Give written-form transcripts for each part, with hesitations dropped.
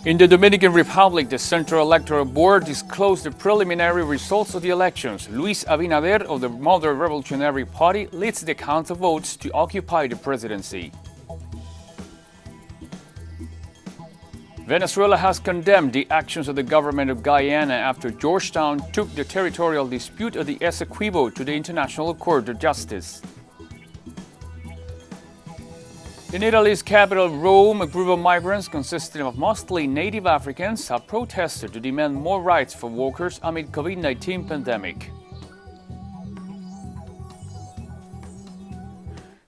In the Dominican Republic, the Central Electoral Board disclosed the preliminary results of the elections. Luis Abinader of the Modern Revolutionary Party leads the count of votes to occupy the presidency. Venezuela has condemned the actions of the government of Guyana after Georgetown took the territorial dispute of the Essequibo to the International Court of Justice. In Italy's capital, Rome, a group of migrants consisting of mostly native Africans have protested to demand more rights for workers amid COVID-19 pandemic.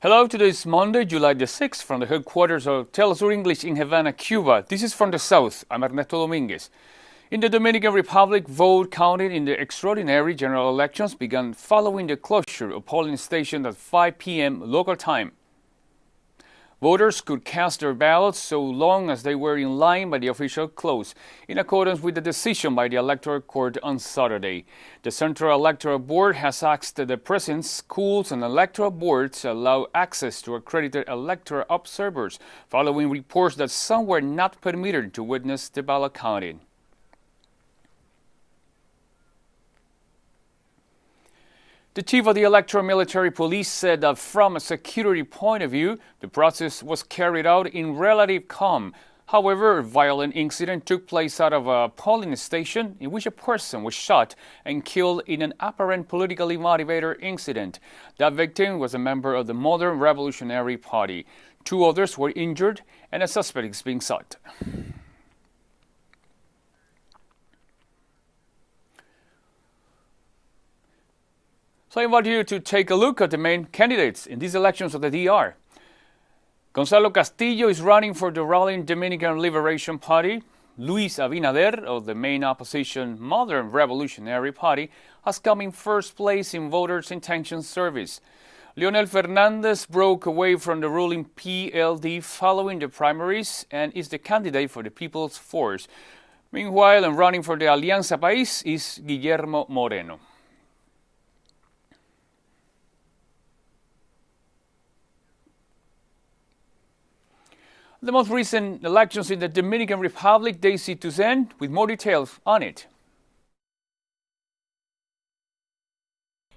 Hello, today is Monday, July the 6th, from the headquarters of Telesur English in Havana, Cuba. This is from the South. I'm Ernesto Dominguez. In the Dominican Republic, vote counting in the extraordinary general elections began following the closure of polling stations at 5 p.m. local time. Voters could cast their ballots so long as they were in line by the official close, in accordance with the decision by the Electoral Court on Saturday. The Central Electoral Board has asked the presidents, schools, and electoral boards to allow access to accredited electoral observers, following reports that some were not permitted to witness the ballot counting. The chief of the Electoral Military Police said that from a security point of view, the process was carried out in relative calm. However, a violent incident took place out of a polling station in which a person was shot and killed in an apparent politically motivated incident. That victim was a member of the Modern Revolutionary Party. 2 others were injured and a suspect is being sought. So I invite you to take a look at the main candidates in these elections of the DR. Gonzalo Castillo is running for the ruling Dominican Liberation Party. Luis Abinader of the main opposition Modern Revolutionary Party has come in first place in voters' intention surveys. Leonel Fernandez broke away from the ruling PLD following the primaries and is the candidate for the People's Force. Meanwhile, and running for the Alianza País is Guillermo Moreno. The most recent elections in the Dominican Republic, Daisy Toussaint, with more details on it.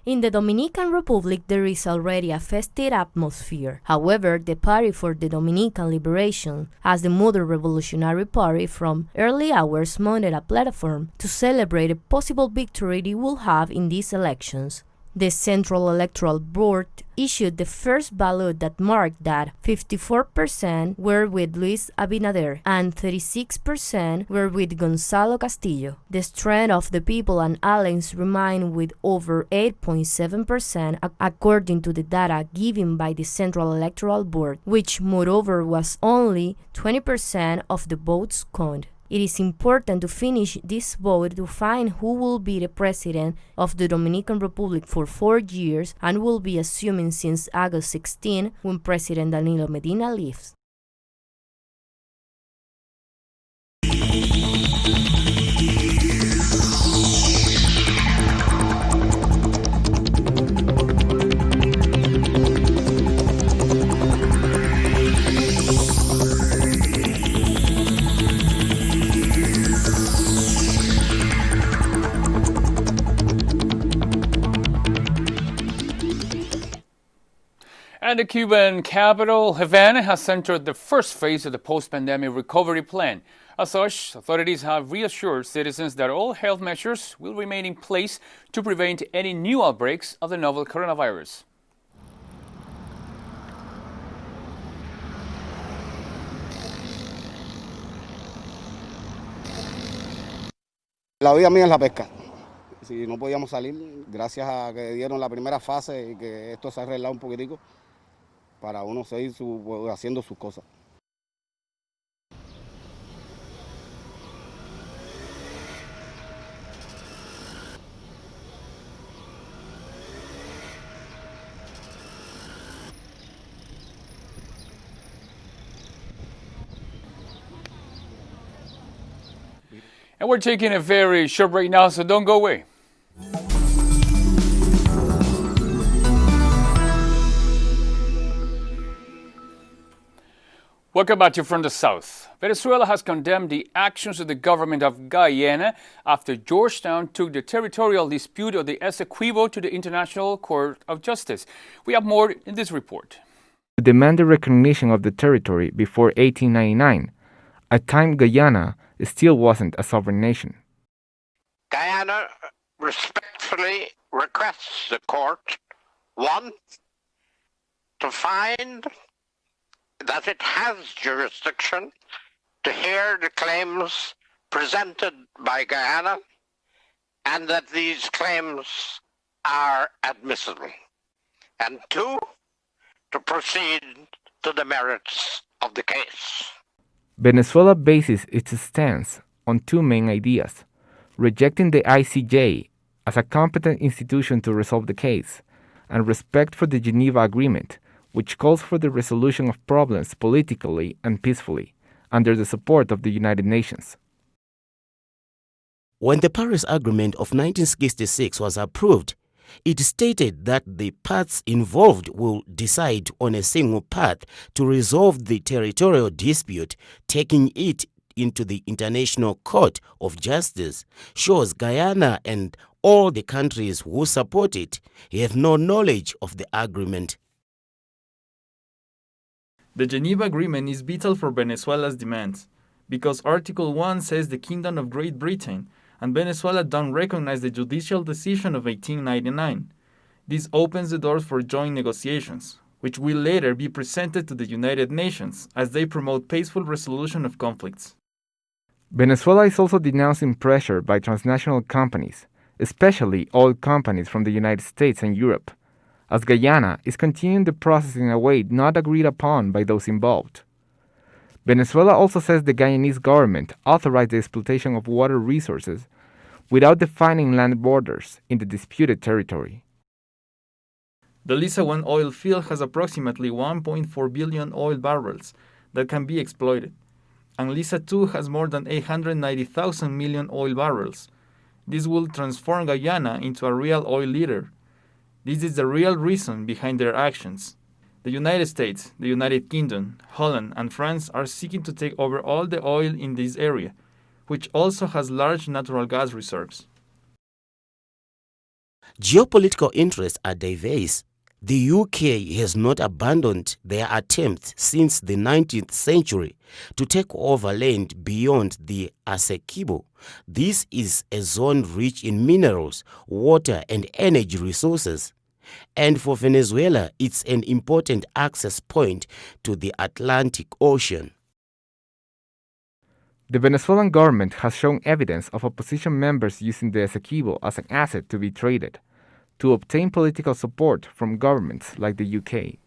In the Dominican Republic, there is already a festive atmosphere. However, the Party for the Dominican Liberation, as the Modern Revolutionary Party, from early hours mounted a platform to celebrate a possible victory it will have in these elections. The Central Electoral Board issued the first ballot that marked that 54% were with Luis Abinader and 36% were with Gonzalo Castillo. The strength of the People and Alliance remained with over 8.7% according to the data given by the Central Electoral Board, which moreover was only 20% of the votes counted. It is important to finish this vote to find who will be the president of the Dominican Republic for 4 years and will be assuming since August 16 when President Danilo Medina leaves. And the Cuban capital, Havana, has entered the first phase of the post-pandemic recovery plan. As such, authorities have reassured citizens that all health measures will remain in place to prevent any new outbreaks of the novel coronavirus. La vida mía es la pesca. Si no podíamos salir, gracias a que dieron la primera fase y que esto se ha arreglado un poquitico, para uno seguir haciendo sus cosas. And we're taking a very short break now, so don't go away. Welcome back to From the South. Venezuela has condemned the actions of the government of Guyana after Georgetown took the territorial dispute of the Essequibo to the International Court of Justice. We have more in this report. To demand the recognition of the territory before 1899, a time Guyana still wasn't a sovereign nation. Guyana respectfully requests the court, 1, to find that it has jurisdiction to hear the claims presented by Guyana and that these claims are admissible, and 2, to proceed to the merits of the case. Venezuela bases its stance on 2 main ideas: rejecting the ICJ as a competent institution to resolve the case, and respect for the Geneva Agreement, which calls for the resolution of problems politically and peacefully, under the support of the United Nations. When the Paris Agreement of 1966 was approved, it stated that the parts involved will decide on a single path to resolve the territorial dispute, taking it into the International Court of Justice. Shows Guyana and all the countries who support it have no knowledge of the agreement. The Geneva Agreement is vital for Venezuela's demands, because Article 1 says the Kingdom of Great Britain and Venezuela don't recognize the judicial decision of 1899. This opens the doors for joint negotiations, which will later be presented to the United Nations as they promote peaceful resolution of conflicts. Venezuela is also denouncing pressure by transnational companies, especially oil companies from the United States and Europe, as Guyana is continuing the process in a way not agreed upon by those involved. Venezuela also says the Guyanese government authorized the exploitation of water resources without defining land borders in the disputed territory. The Liza 1 oil field has approximately 1.4 billion oil barrels that can be exploited, and Liza 2 has more than 890,000 million oil barrels. This will transform Guyana into a real oil leader. This is the real reason behind their actions. The United States, the United Kingdom, Holland, and France are seeking to take over all the oil in this area, which also has large natural gas reserves. Geopolitical interests are diverse. The UK has not abandoned their attempts since the 19th century to take over land beyond the Essequibo. This is a zone rich in minerals, water, and energy resources. And for Venezuela, it's an important access point to the Atlantic Ocean. The Venezuelan government has shown evidence of opposition members using the Essequibo as an asset to be traded, to obtain political support from governments like the UK.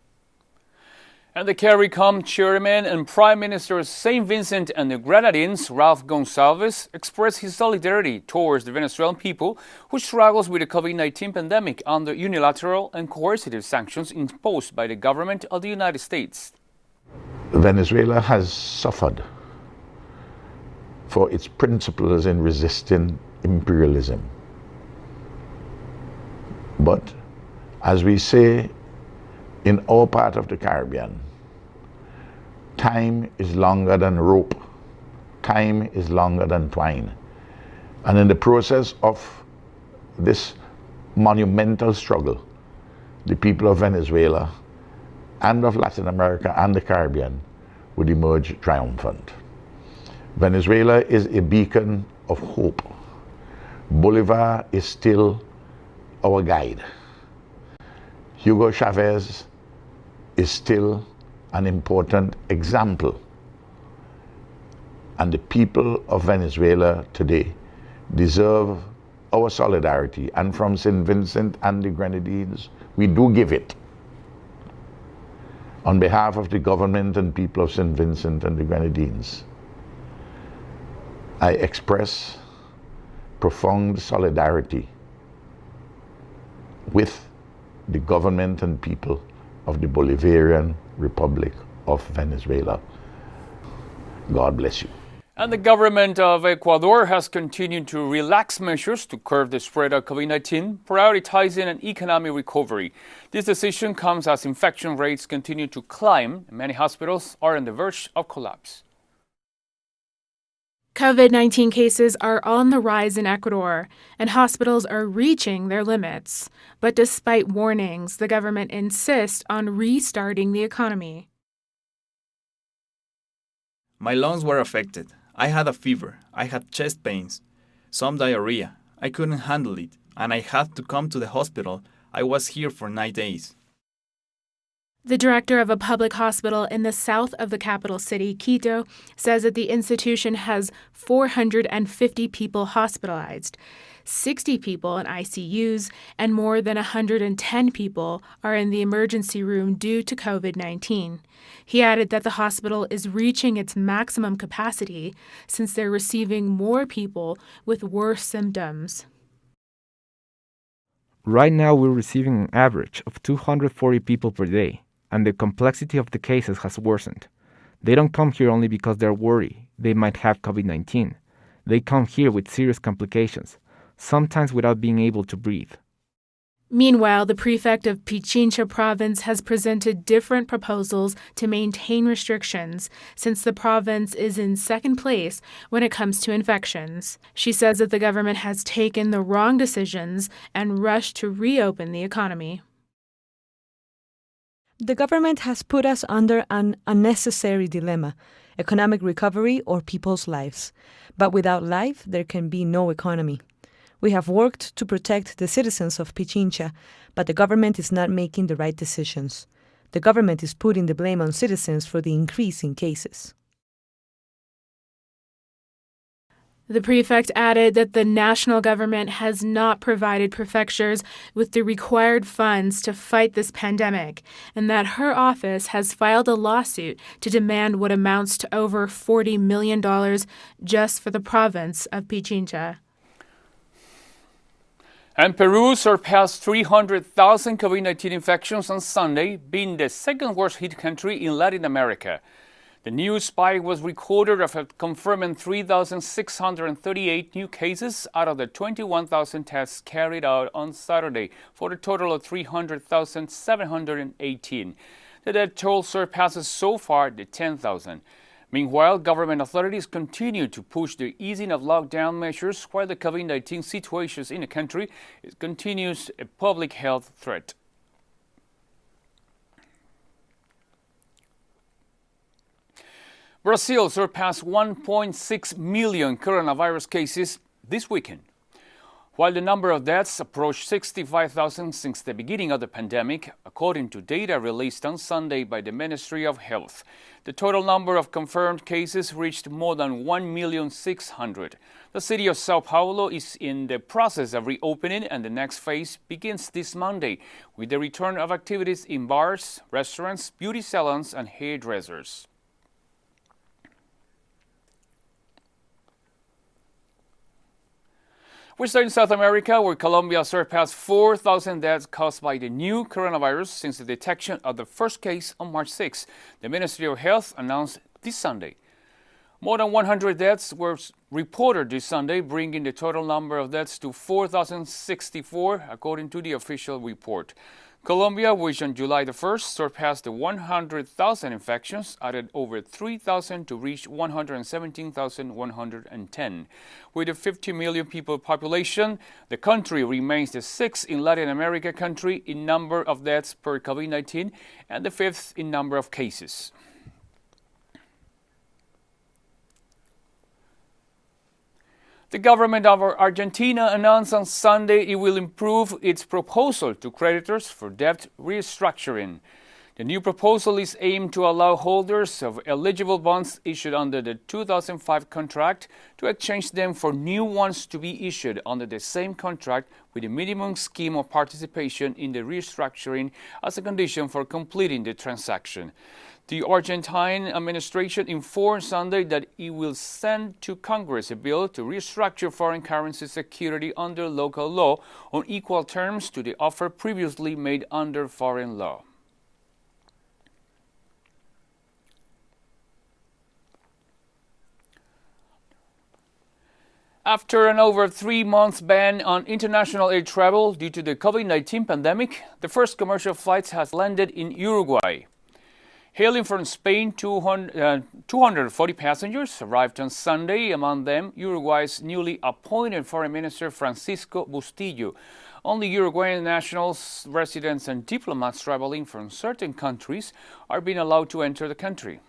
And the CARICOM chairman and Prime Minister of St. Vincent and the Grenadines, Ralph Gonsalves, expressed his solidarity towards the Venezuelan people who struggles with the COVID-19 pandemic under unilateral and coercive sanctions imposed by the government of the United States. Venezuela has suffered for its principles in resisting imperialism. But, as we say in our part of the Caribbean, time is longer than rope. Time is longer than twine. And in the process of this monumental struggle, the people of Venezuela and of Latin America and the Caribbean would emerge triumphant. Venezuela is a beacon of hope. Bolivar is still our guide. Hugo Chavez is still an important example. And the people of Venezuela today deserve our solidarity. And from St. Vincent and the Grenadines, we do give it. On behalf of the government and people of St. Vincent and the Grenadines, I express profound solidarity with the government and people of the Bolivarian Republic of Venezuela. God bless you. And the government of Ecuador has continued to relax measures to curb the spread of COVID-19, prioritizing an economic recovery. This decision comes as infection rates continue to climb, and many hospitals are on the verge of collapse. COVID-19 cases are on the rise in Ecuador, and hospitals are reaching their limits. But despite warnings, the government insists on restarting the economy. My lungs were affected. I had a fever. I had chest pains, some diarrhea. I couldn't handle it, and I had to come to the hospital. I was here for 9 days. The director of a public hospital in the south of the capital city, Quito, says that the institution has 450 people hospitalized, 60 people in ICUs, and more than 110 people are in the emergency room due to COVID-19. He added that the hospital is reaching its maximum capacity since they're receiving more people with worse symptoms. Right now, we're receiving an average of 240 people per day, and the complexity of the cases has worsened. They don't come here only because they're worried they might have COVID-19. They come here with serious complications, sometimes without being able to breathe. Meanwhile, the prefect of Pichincha province has presented different proposals to maintain restrictions since the province is in second place when it comes to infections. She says that the government has taken the wrong decisions and rushed to reopen the economy. The government has put us under an unnecessary dilemma, economic recovery or people's lives. But without life, there can be no economy. We have worked to protect the citizens of Pichincha, but the government is not making the right decisions. The government is putting the blame on citizens for the increase in cases. The prefect added that the national government has not provided prefectures with the required funds to fight this pandemic, and that her office has filed a lawsuit to demand what amounts to over $40 million just for the province of Pichincha. And Peru surpassed 300,000 COVID-19 infections on Sunday, being the second worst hit country in Latin America. The new spike was recorded after confirming 3,638 new cases out of the 21,000 tests carried out on Saturday, for a total of 300,718. The death toll surpasses so far the 10,000. Meanwhile, government authorities continue to push the easing of lockdown measures while the COVID-19 situation in the country continues a public health threat. Brazil surpassed 1.6 million coronavirus cases this weekend, while the number of deaths approached 65,000 since the beginning of the pandemic, according to data released on Sunday by the Ministry of Health. The total number of confirmed cases reached more than 1,600,000. The city of Sao Paulo is in the process of reopening, and the next phase begins this Monday with the return of activities in bars, restaurants, beauty salons, and hairdressers. We start in South America, where Colombia surpassed 4,000 deaths caused by the new coronavirus since the detection of the first case on March 6. The Ministry of Health announced this Sunday. More than 100 deaths were reported this Sunday, bringing the total number of deaths to 4,064, according to the official report. Colombia, which on July the 1st surpassed the 100,000 infections, added over 3,000 to reach 117,110. With a 50 million people population, the country remains the sixth in Latin America country in number of deaths per COVID-19 and the fifth in number of cases. The government of Argentina announced on Sunday it will improve its proposal to creditors for debt restructuring. The new proposal is aimed to allow holders of eligible bonds issued under the 2005 contract to exchange them for new ones to be issued under the same contract with a minimum scheme of participation in the restructuring as a condition for completing the transaction. The Argentine administration informed Sunday that it will send to Congress a bill to restructure foreign currency security under local law on equal terms to the offer previously made under foreign law. After an over 3-month ban on international air travel due to the COVID-19 pandemic, the first commercial flights has landed in Uruguay. Hailing from Spain, 240 passengers arrived on Sunday, among them Uruguay's newly appointed Foreign Minister Francisco Bustillo. Only Uruguayan nationals, residents and diplomats traveling from certain countries are being allowed to enter the country.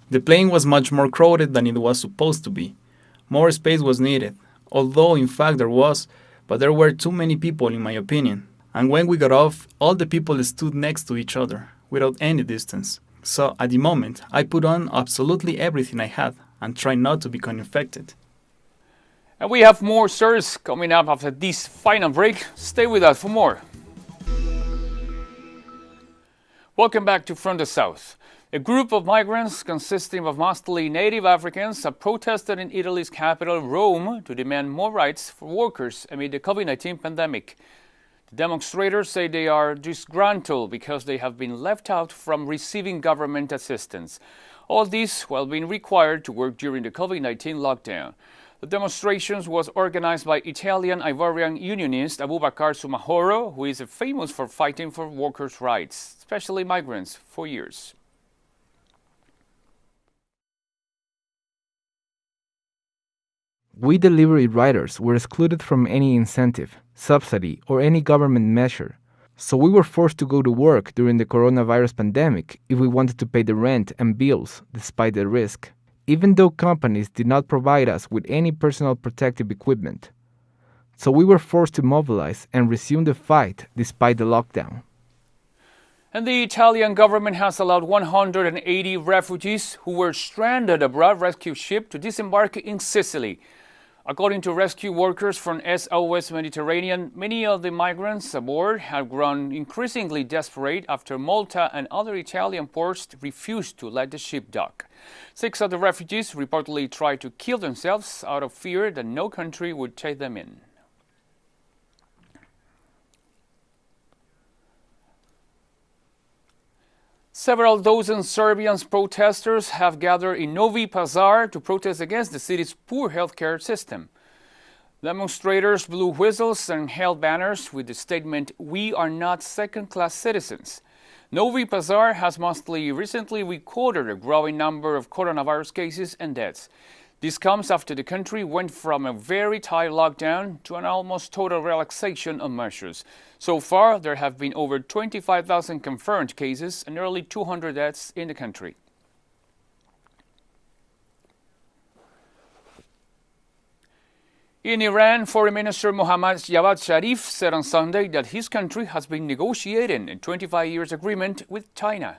The plane was much more crowded than it was supposed to be. More space was needed, although in fact there was, but there were too many people in my opinion. And when we got off, all the people stood next to each other, without any distance. So at the moment, I put on absolutely everything I had and tried not to become infected. And we have more stories coming up after this final break. Stay with us for more. Welcome back to From the South. A group of migrants consisting of mostly native Africans have protested in Italy's capital, Rome, to demand more rights for workers amid the COVID-19 pandemic. The demonstrators say they are disgruntled because they have been left out from receiving government assistance. All this while being required to work during the COVID-19 lockdown. The demonstrations was organized by Italian Ivorian unionist Abubakar Sumahoro, who is famous for fighting for workers' rights, especially migrants, for years. We delivery riders were excluded from any incentive, subsidy, or any government measure. So we were forced to go to work during the coronavirus pandemic if we wanted to pay the rent and bills, despite the risk, even though companies did not provide us with any personal protective equipment. So we were forced to mobilize and resume the fight despite the lockdown. And the Italian government has allowed 180 refugees who were stranded aboard rescue ship to disembark in Sicily. According to rescue workers from SOS Mediterranean, many of the migrants aboard have grown increasingly desperate after Malta and other Italian ports refused to let the ship dock. 6 of the refugees reportedly tried to kill themselves out of fear that no country would take them in. Several dozen Serbian protesters have gathered in Novi Pazar to protest against the city's poor healthcare system. Demonstrators blew whistles and held banners with the statement, "We are not second-class citizens." Novi Pazar has mostly recently recorded a growing number of coronavirus cases and deaths. This comes after the country went from a very tight lockdown to an almost total relaxation of measures. So far, there have been over 25,000 confirmed cases and nearly 200 deaths in the country. In Iran, Foreign Minister Mohammad Javad Zarif said on Sunday that his country has been negotiating a 25-year agreement with China.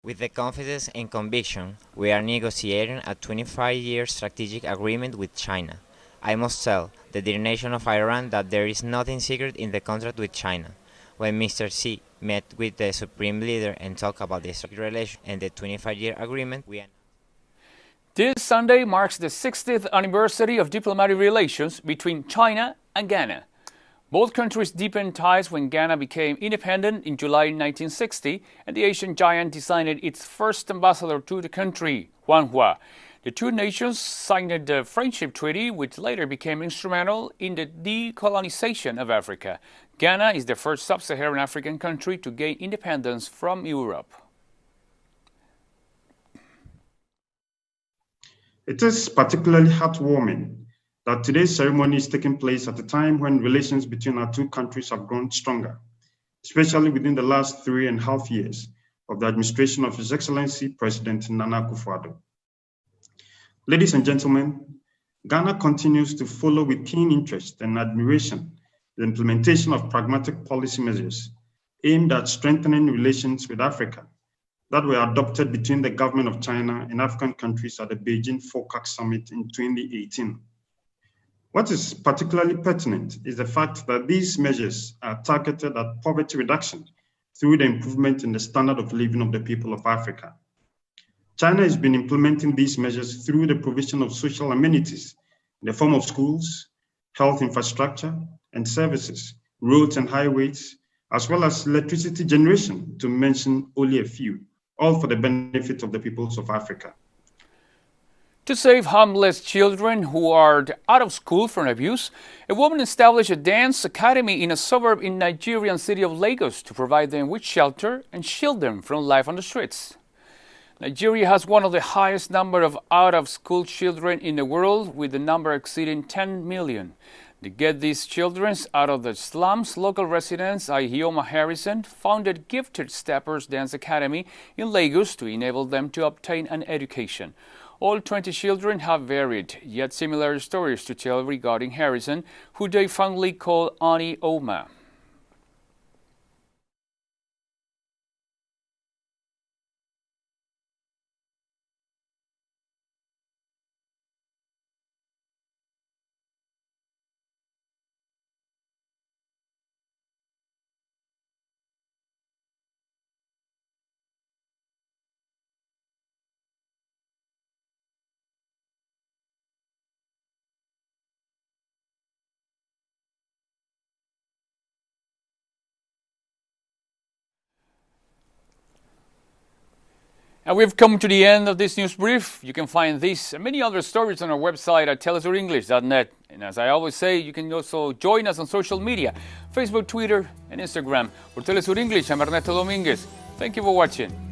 With the confidence and conviction, we are negotiating a 25-year strategic agreement with China. I must tell the dear nation of Iran that there is nothing secret in the contract with China. When Mr. Xi met with the supreme leader and talked about the strategic relation and the 25-year agreement, This Sunday marks the 60th anniversary of diplomatic relations between China and Ghana. Both countries deepened ties when Ghana became independent in July 1960, and the Asian giant designated its first ambassador to the country, Juan Hua. The two nations signed the Friendship Treaty, which later became instrumental in the decolonization of Africa. Ghana is the first sub-Saharan African country to gain independence from Europe. It is particularly heartwarming that today's ceremony is taking place at a time when relations between our two countries have grown stronger, especially within the last 3.5 years of the administration of His Excellency President Nana Akufo-Addo. Ladies and gentlemen, Ghana continues to follow with keen interest and admiration the implementation of pragmatic policy measures aimed at strengthening relations with Africa that were adopted between the government of China and African countries at the Beijing FOCAC Summit in 2018. What is particularly pertinent is the fact that these measures are targeted at poverty reduction through the improvement in the standard of living of the people of Africa. China has been implementing these measures through the provision of social amenities in the form of schools, health infrastructure and services, roads and highways, as well as electricity generation, to mention only a few, all for the benefit of the peoples of Africa. To save homeless children who are out of school from abuse, a woman established a dance academy in a suburb in Nigerian city of Lagos to provide them with shelter and shield them from life on the streets. Nigeria has one of the highest number of out-of-school children in the world, with the number exceeding 10 million. To get these children out of the slums, local residents Ihioma Harrison founded Gifted Steppers Dance Academy in Lagos to enable them to obtain an education. All 20 children have varied, yet similar stories to tell regarding Harrison, who they fondly call Ani Oma. And we've come to the end of this news brief. You can find this and many other stories on our website at telesurenglish.net. And as I always say, you can also join us on social media, Facebook, Twitter, and Instagram. For Telesur English, I'm Ernesto Dominguez. Thank you for watching.